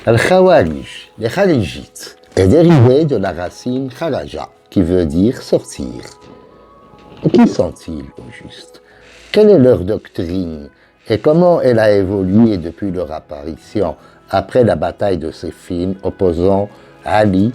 Al-Khawarij, les Kharijites, est dérivé de la racine kharaja, qui veut dire sortir. Et qui sont-ils au juste? Quelle est leur doctrine et comment elle a évolué depuis leur apparition après la bataille de Siffin opposant Ali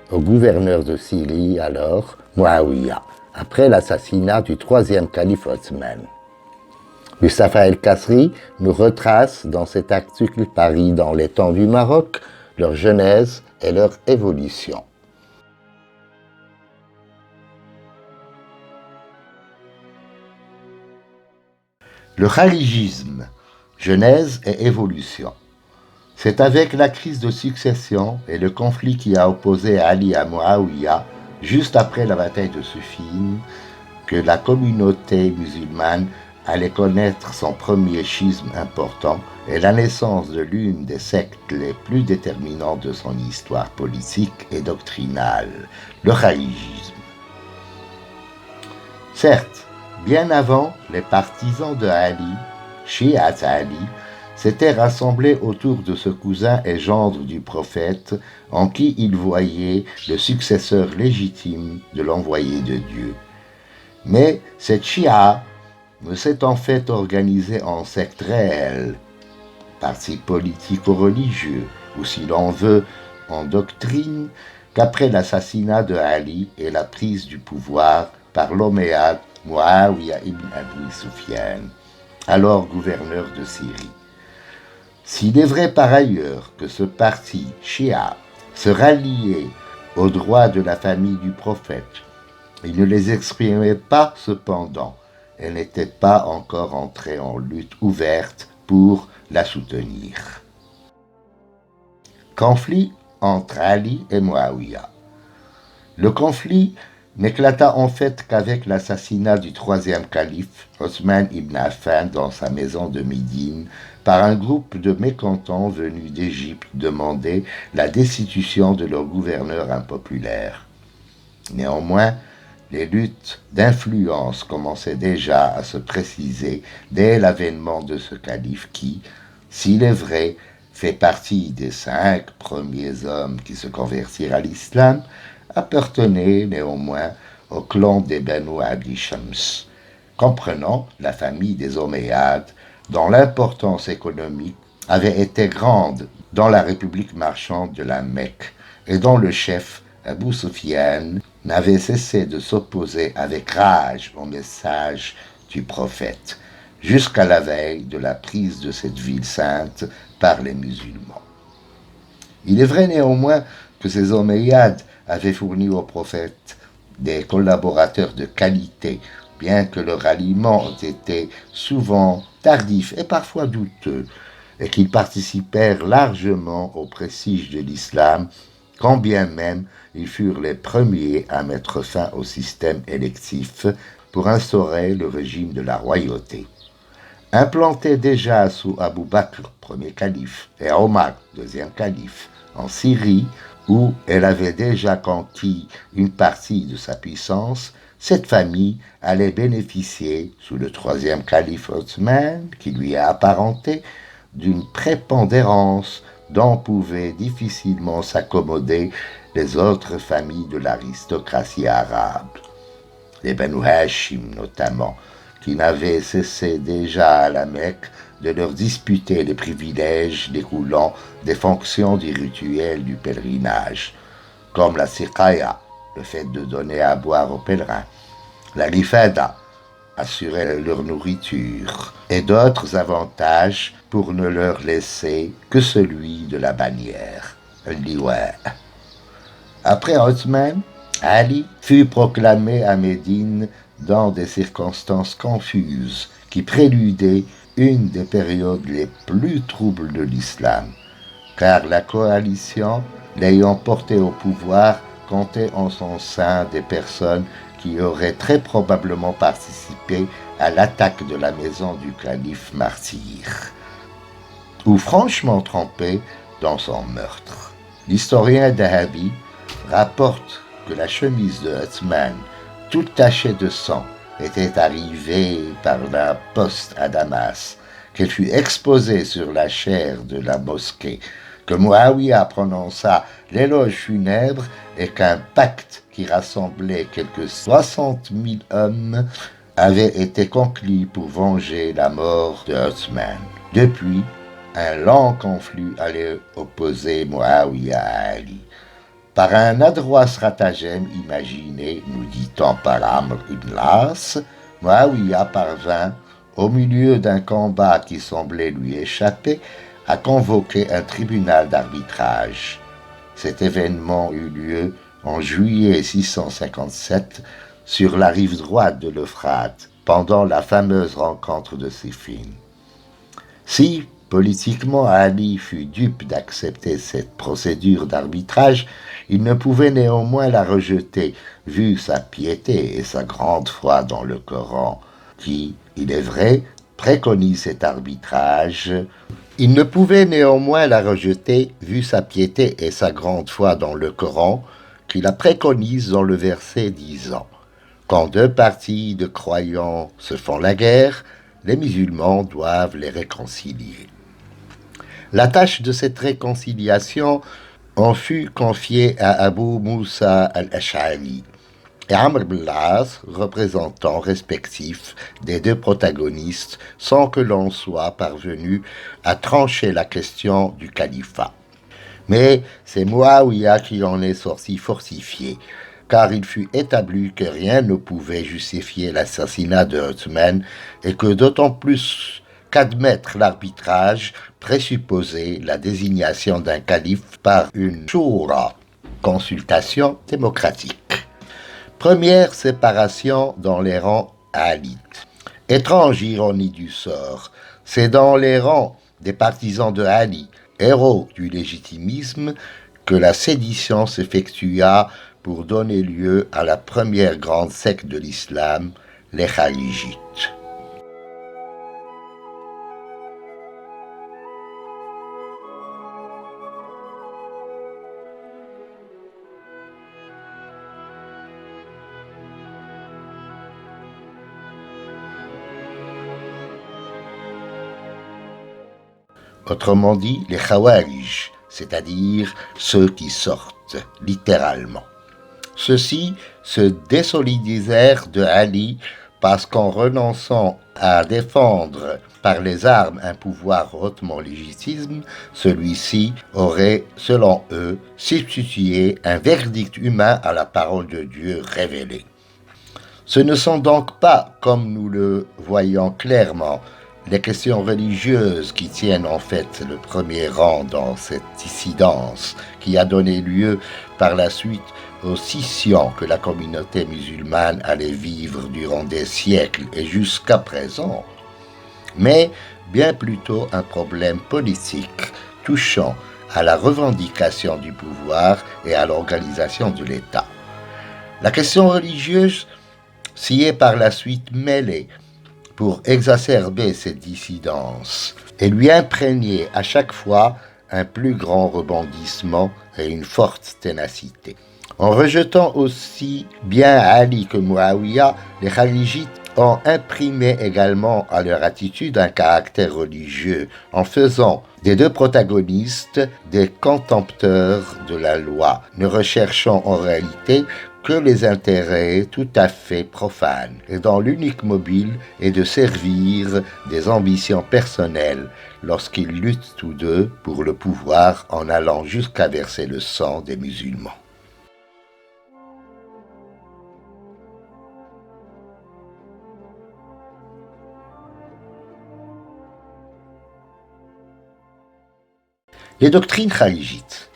au gouverneur de Syrie alors, Muawiyah, après l'assassinat du troisième calife Othman? Mustapha El-Kasri nous retrace dans cet article paru dans Les Temps du Maroc leur genèse et leur évolution. Le kharijisme, genèse et évolution. C'est avec la crise de succession et le conflit qui a opposé Ali à Muawiyah juste après la bataille de Siffin que la communauté musulmane allait connaître son premier schisme important et la naissance de l'une des sectes les plus déterminantes de son histoire politique et doctrinale, le kharijisme. Certes, bien avant, les partisans de Ali, Shi'at Ali, s'étaient rassemblés autour de ce cousin et gendre du prophète en qui ils voyaient le successeur légitime de l'envoyé de Dieu. Mais cette Shia ne s'est en fait organisée en secte réelle, parti politico-religieux, ou si l'on veut, en doctrine, qu'après l'assassinat de Ali et la prise du pouvoir par l'Omeyyade Muawiyah ibn Abi Sufyan, alors gouverneur de Syrie. S'il est vrai par ailleurs que ce parti Shia se ralliait aux droits de la famille du prophète, il ne les exprimait pas cependant et n'était pas encore entré en lutte ouverte pour la soutenir. Conflit entre Ali et Muawiyah. Le conflit n'éclata en fait qu'avec l'assassinat du troisième calife, Othman ibn Affan, dans sa maison de Médine, par un groupe de mécontents venus d'Égypte demander la destitution de leur gouverneur impopulaire. Néanmoins, les luttes d'influence commençaient déjà à se préciser dès l'avènement de ce calife qui, s'il est vrai, fait partie des 5 premiers hommes qui se convertirent à l'islam, appartenait néanmoins au clan des Banu Abdi Shams, comprenant la famille des Omeyyades, dont l'importance économique avait été grande dans la République marchande de la Mecque et dont le chef, Abu Sufyan, n'avait cessé de s'opposer avec rage au message du prophète, jusqu'à la veille de la prise de cette ville sainte par les musulmans. Il est vrai néanmoins que ces Omeyyades avaient fourni au prophète des collaborateurs de qualité, bien que leur ralliement ait été souvent tardif et parfois douteux, et qu'ils participèrent largement au prestige de l'islam, quand bien même ils furent les premiers à mettre fin au système électif pour instaurer le régime de la royauté. Implanté déjà sous Abu Bakr, premier calife, et Omar, deuxième calife, en Syrie, où elle avait déjà conquis une partie de sa puissance, cette famille allait bénéficier, sous le troisième calife Othman, qui lui a apparenté, d'une prépondérance dont pouvaient difficilement s'accommoder les autres familles de l'aristocratie arabe, les Banu Hashim notamment, qui n'avaient cessé déjà à la Mecque de leur disputer les privilèges découlant des fonctions du rituel du pèlerinage, comme la siqaya, le fait de donner à boire aux pèlerins, la lifada, assurer leur nourriture, et d'autres avantages pour ne leur laisser que celui de la bannière, le liwa. Après Othman, Ali fut proclamé à Médine dans des circonstances confuses qui préludaient une des périodes les plus troubles de l'islam, car la coalition, l'ayant porté au pouvoir, comptait en son sein des personnes qui auraient très probablement participé à l'attaque de la maison du calife martyr, ou franchement trempé dans son meurtre. L'historien Dahabi rapporte que la chemise de Othman, toute tachée de sang, était arrivée par la poste à Damas, qu'elle fut exposée sur la chaire de la mosquée, que Muawiyah prononça l'éloge funèbre et qu'un pacte qui rassemblait quelques 60 000 hommes avait été conclu pour venger la mort de Othman. Depuis, un lent conflit allait opposer Muawiyah à Ali. Par un adroit stratagème imaginé, nous dit-on par Amr ibn al-As, Muawiyah parvint, au milieu d'un combat qui semblait lui échapper, à convoquer un tribunal d'arbitrage. Cet événement eut lieu en juillet 657 sur la rive droite de l'Euphrate, pendant la fameuse rencontre de Siffin. Si, politiquement, Ali fut dupe d'accepter cette procédure d'arbitrage, il ne pouvait néanmoins la rejeter, vu sa piété et sa grande foi dans le Coran, qui, il est vrai, préconise cet arbitrage. Il ne pouvait néanmoins la rejeter, vu sa piété et sa grande foi dans le Coran, qui la préconise dans le verset disant « Quand deux parties de croyants se font la guerre, les musulmans doivent les réconcilier. » La tâche de cette réconciliation en fut confiée à Abu Moussa al-Ash'ari et Amr ibn al-As, représentants respectifs des deux protagonistes, sans que l'on soit parvenu à trancher la question du califat. Mais c'est Muawiyah qui en est sorti fortifié, car il fut établi que rien ne pouvait justifier l'assassinat de Othman et que d'autant plus qu'admettre l'arbitrage présupposait la désignation d'un calife par une shura, consultation démocratique. Première séparation dans les rangs alites. Étrange ironie du sort, c'est dans les rangs des partisans de Ali, héros du légitimisme, que la sédition s'effectua pour donner lieu à la première grande secte de l'islam, les Kharijites. Autrement dit, les Khawarij, c'est-à-dire ceux qui sortent, littéralement. Ceux-ci se désolidisèrent de Ali parce qu'en renonçant à défendre par les armes un pouvoir hautement légitime, celui-ci aurait, selon eux, substitué un verdict humain à la parole de Dieu révélée. Ce ne sont donc pas, comme nous le voyons clairement, les questions religieuses qui tiennent en fait le premier rang dans cette dissidence qui a donné lieu par la suite aux scissions que la communauté musulmane allait vivre durant des siècles et jusqu'à présent, mais bien plutôt un problème politique touchant à la revendication du pouvoir et à l'organisation de l'État. La question religieuse s'y est par la suite mêlée pour exacerber cette dissidence et lui imprégner à chaque fois un plus grand rebondissement et une forte ténacité. En rejetant aussi bien Ali que Muawiyah, les Kharijites ont imprimé également à leur attitude un caractère religieux en faisant des deux protagonistes des contempteurs de la loi, ne recherchant en réalité que les intérêts tout à fait profanes, et dont l'unique mobile est de servir des ambitions personnelles lorsqu'ils luttent tous deux pour le pouvoir en allant jusqu'à verser le sang des musulmans. Les doctrines kharijites.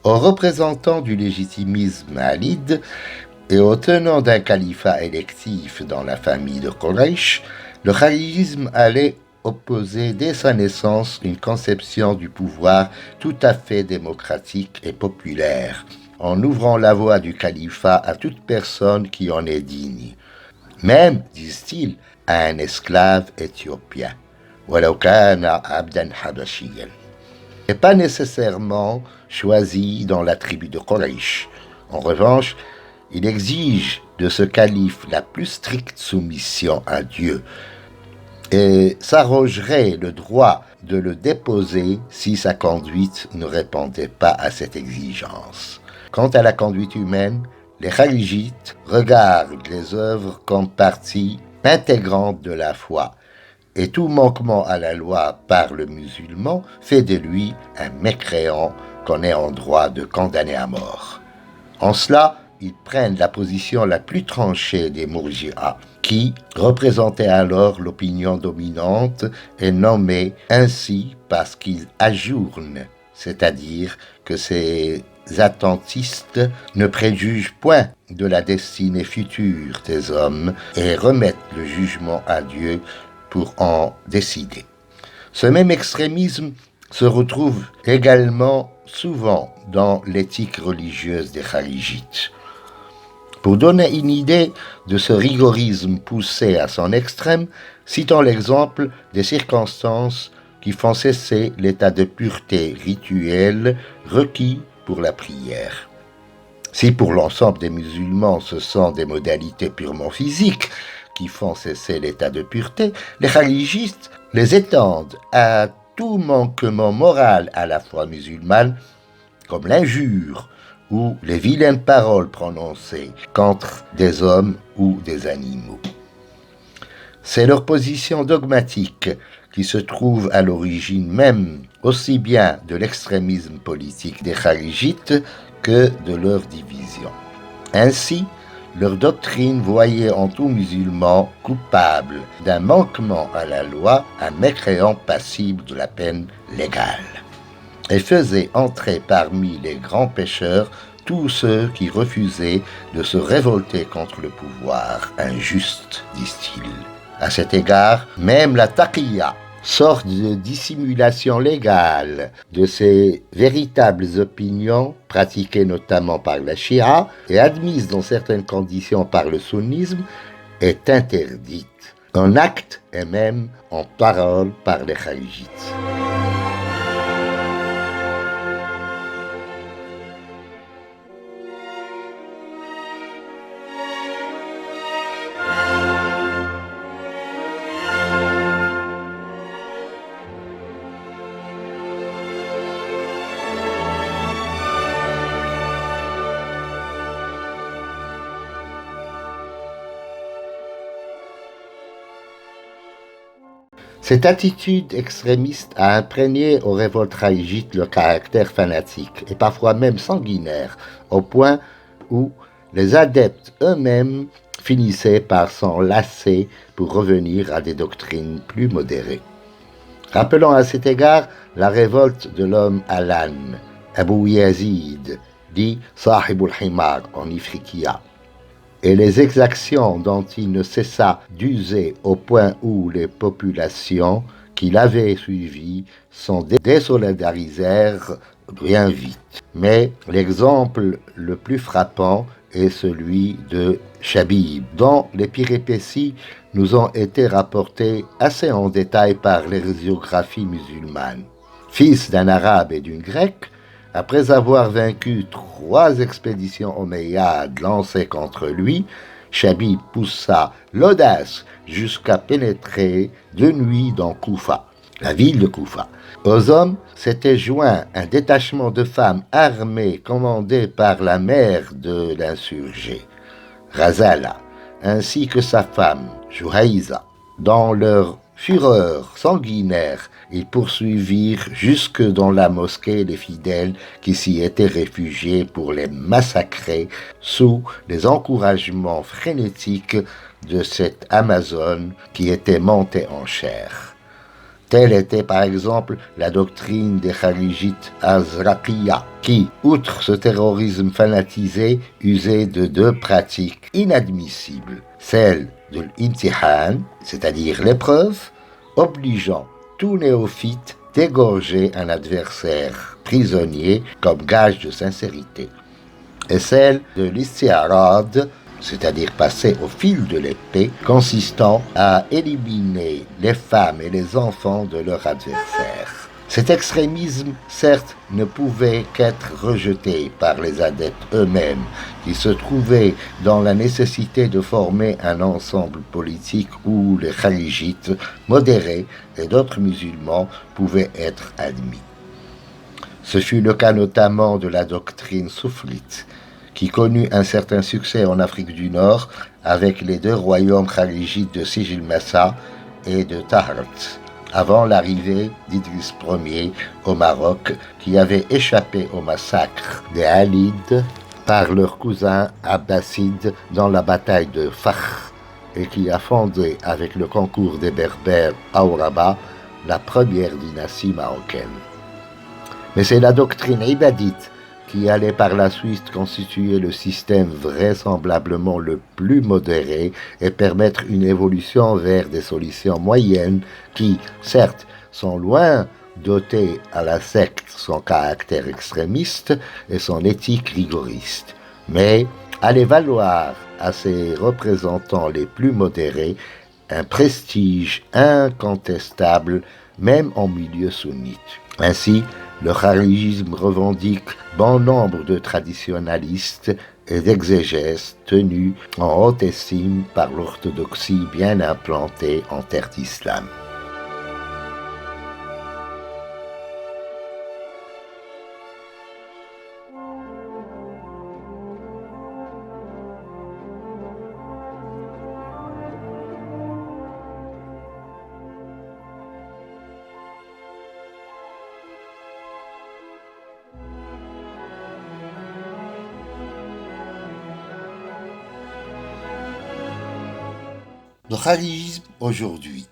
Aux représentants du légitimisme alide et aux tenants d'un califat électif dans la famille de Quraysh, le kharijisme allait opposer dès sa naissance une conception du pouvoir tout à fait démocratique et populaire, en ouvrant la voie du califat à toute personne qui en est digne, même, disent-ils, à un esclave éthiopien, ولو كان عبدا حبشيا, et pas nécessairement choisi dans la tribu de Quraysh. En revanche, il exige de ce calife la plus stricte soumission à Dieu et s'arrogerait le droit de le déposer si sa conduite ne répondait pas à cette exigence. Quant à la conduite humaine, les kharijites regardent les œuvres comme partie intégrante de la foi, et tout manquement à la loi par le musulman fait de lui un mécréant qu'on est en droit de condamner à mort. En cela, ils prennent la position la plus tranchée des Mourji'a, qui représentaient alors l'opinion dominante et nommés ainsi parce qu'ils ajournent, c'est-à-dire que ces attentistes ne préjugent point de la destinée future des hommes et remettent le jugement à Dieu pour en décider. Ce même extrémisme se retrouve également souvent dans l'éthique religieuse des kharijites. Pour donner une idée de ce rigorisme poussé à son extrême, citons l'exemple des circonstances qui font cesser l'état de pureté rituelle requis pour la prière. Si pour l'ensemble des musulmans ce sont des modalités purement physiques qui font cesser l'état de pureté, les kharijites les étendent à tout manquement moral à la foi musulmane, comme l'injure ou les vilaines paroles prononcées contre des hommes ou des animaux. C'est leur position dogmatique qui se trouve à l'origine même aussi bien de l'extrémisme politique des kharijites que de leur division. Ainsi, leur doctrine voyait en tout musulman coupable d'un manquement à la loi un mécréant passible de la peine légale, et faisait entrer parmi les grands pécheurs tous ceux qui refusaient de se révolter contre le pouvoir injuste, disent-ils. À cet égard, même la taqiyya, sorte de dissimulation légale de ces véritables opinions pratiquées notamment par la Shia et admises dans certaines conditions par le sunnisme, est interdite en acte et même en parole par les kharijites. Cette attitude extrémiste a imprégné aux révoltes kharijites le caractère fanatique et parfois même sanguinaire, au point où les adeptes eux-mêmes finissaient par s'en lasser pour revenir à des doctrines plus modérées. Rappelons à cet égard la révolte de l'homme Alan, Abu Yazid, dit Sahibul Himar en Ifriqiya, et les exactions dont il ne cessa d'user au point où les populations qui l'avaient suivi s'en désolidarisèrent bien vite. Mais l'exemple le plus frappant est celui de Shabib, dont les péripéties nous ont été rapportées assez en détail par l'hérésiographies musulmanes. Fils d'un arabe et d'une grecque, après avoir vaincu 3 expéditions omeyyades lancées contre lui, Shabib poussa l'audace jusqu'à pénétrer de nuit dans Koufa, la ville de Koufa. Aux hommes s'était joint un détachement de femmes armées commandé par la mère de l'insurgé, Razala, ainsi que sa femme, Juhaïza. Dans leur fureur sanguinaire, ils poursuivirent jusque dans la mosquée les fidèles qui s'y étaient réfugiés pour les massacrer sous les encouragements frénétiques de cette Amazone qui était montée en chair. Telle était par exemple la doctrine des kharijites Azraqiya, qui, outre ce terrorisme fanatisé, usait de 2 pratiques inadmissibles, celle de l'imtihan, c'est-à-dire l'épreuve, obligeant tout néophyte d'égorger un adversaire prisonnier comme gage de sincérité, et celle de l'isti'arad, c'est-à-dire passer au fil de l'épée, consistant à éliminer les femmes et les enfants de leur adversaire. Cet extrémisme, certes, ne pouvait qu'être rejeté par les adeptes eux-mêmes, qui se trouvaient dans la nécessité de former un ensemble politique où les khaligites modérés et d'autres musulmans pouvaient être admis. Ce fut le cas notamment de la doctrine souflite, qui connut un certain succès en Afrique du Nord avec les deux royaumes khaligites de Sijil Massa et de Tahart, avant l'arrivée d'Idriss Ier au Maroc, qui avait échappé au massacre des Alides par leurs cousins abbassides dans la bataille de Fakh, et qui a fondé avec le concours des Berbères à Ouraba la première dynastie marocaine. Mais c'est la doctrine ibadite qui allait par la suite constituer le système vraisemblablement le plus modéré et permettre une évolution vers des solutions moyennes qui, certes, sont loin d'ôter à la secte son caractère extrémiste et son éthique rigoriste, mais allaient valoir à ses représentants les plus modérés un prestige incontestable même en milieu sunnite. Ainsi, le kharijisme revendique bon nombre de traditionalistes et d'exégèses tenus en haute estime par l'orthodoxie bien implantée en terre d'islam. Le kharijisme aujourd'hui.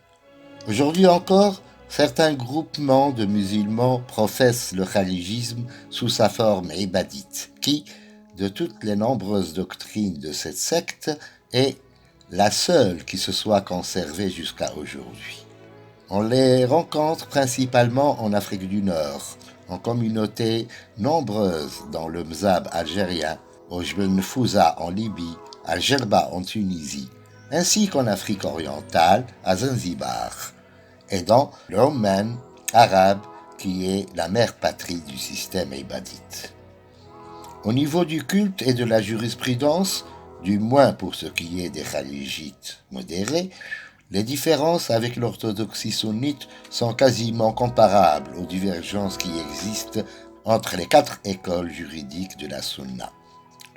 Aujourd'hui encore, certains groupements de musulmans professent le kharijisme sous sa forme ibadite, qui, de toutes les nombreuses doctrines de cette secte, est la seule qui se soit conservée jusqu'à aujourd'hui. On les rencontre principalement en Afrique du Nord, en communautés nombreuses dans le Mzab algérien, au Jebel Nfouza en Libye, à Djerba en Tunisie, ainsi qu'en Afrique orientale, à Zanzibar, et dans l'Oman arabe, qui est la mère patrie du système ibadite. Au niveau du culte et de la jurisprudence, du moins pour ce qui est des khaligites modérés, les différences avec l'orthodoxie sunnite sont quasiment comparables aux divergences qui existent entre les 4 écoles juridiques de la sunna.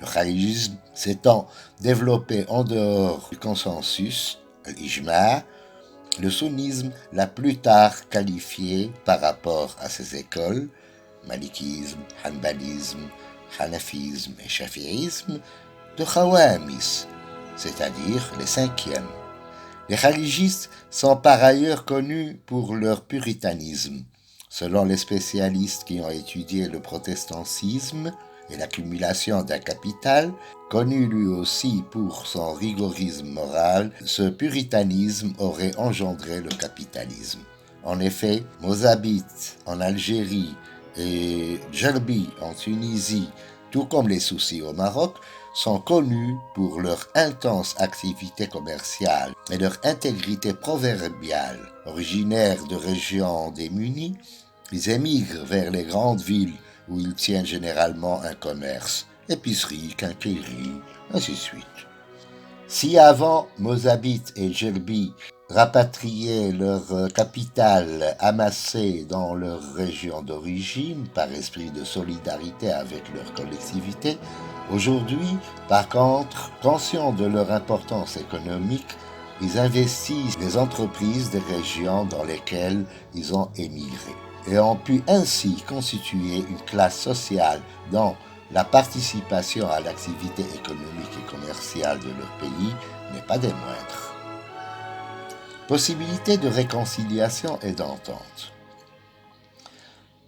Le khalijisme s'étant développé en dehors du consensus, l'ijma', le sunnisme l'a plus tard qualifié par rapport à ces écoles, malikisme, hanbalisme, hanafisme et shafi'isme, de khawamis, c'est-à-dire les 5e. Les khaligistes sont par ailleurs connus pour leur puritanisme. Selon les spécialistes qui ont étudié le protestantisme et l'accumulation d'un capital, connu lui aussi pour son rigorisme moral, ce puritanisme aurait engendré le capitalisme. En effet, Mozabit en Algérie et Djerbi en Tunisie, tout comme les Soucis au Maroc, sont connus pour leur intense activité commerciale et leur intégrité proverbiale. Originaires de régions démunies, ils émigrent vers les grandes villes où ils tiennent généralement un commerce, épicerie, quincaillerie, ainsi de suite. Si avant Mozabit et Djerbi rapatriaient leur capital amassé dans leur région d'origine par esprit de solidarité avec leur collectivité, aujourd'hui, par contre, conscients de leur importance économique, ils investissent les entreprises des régions dans lesquelles ils ont émigré et ont pu ainsi constituer une classe sociale dont la participation à l'activité économique et commerciale de leur pays n'est pas des moindres. Possibilité de réconciliation et d'entente.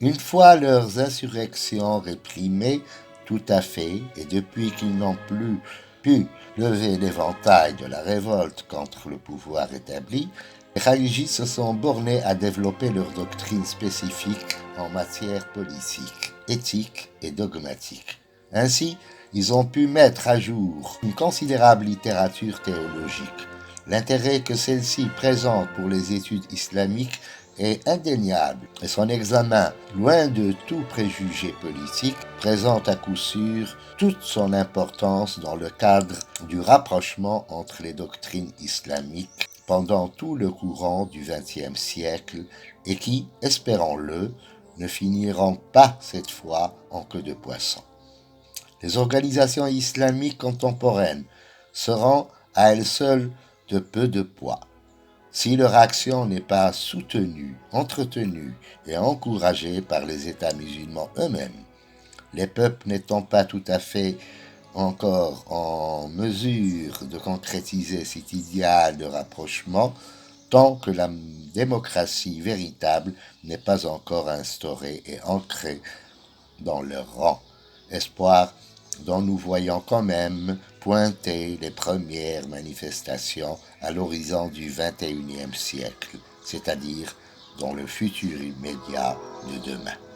Une fois leurs insurrections réprimées tout à fait, et depuis qu'ils n'ont plus pu lever l'éventail de la révolte contre le pouvoir établi, les khalijis se sont bornés à développer leur doctrine spécifique en matière politique, éthique et dogmatique. Ainsi, ils ont pu mettre à jour une considérable littérature théologique. L'intérêt que celle-ci présente pour les études islamiques est indéniable et son examen, loin de tout préjugé politique, présente à coup sûr toute son importance dans le cadre du rapprochement entre les doctrines islamiques pendant tout le courant du XXe siècle et qui, espérons-le, ne finiront pas cette fois en queue de poisson. Les organisations islamiques contemporaines seront à elles seules de peu de poids. Si leur action n'est pas soutenue, entretenue et encouragée par les États musulmans eux-mêmes, les peuples n'étant pas tout à fait encore en mesure de concrétiser cet idéal de rapprochement, tant que la démocratie véritable n'est pas encore instaurée et ancrée dans leur rang. Espoir dont nous voyons quand même pointer les premières manifestations à l'horizon du XXIe siècle, c'est-à-dire dans le futur immédiat de demain.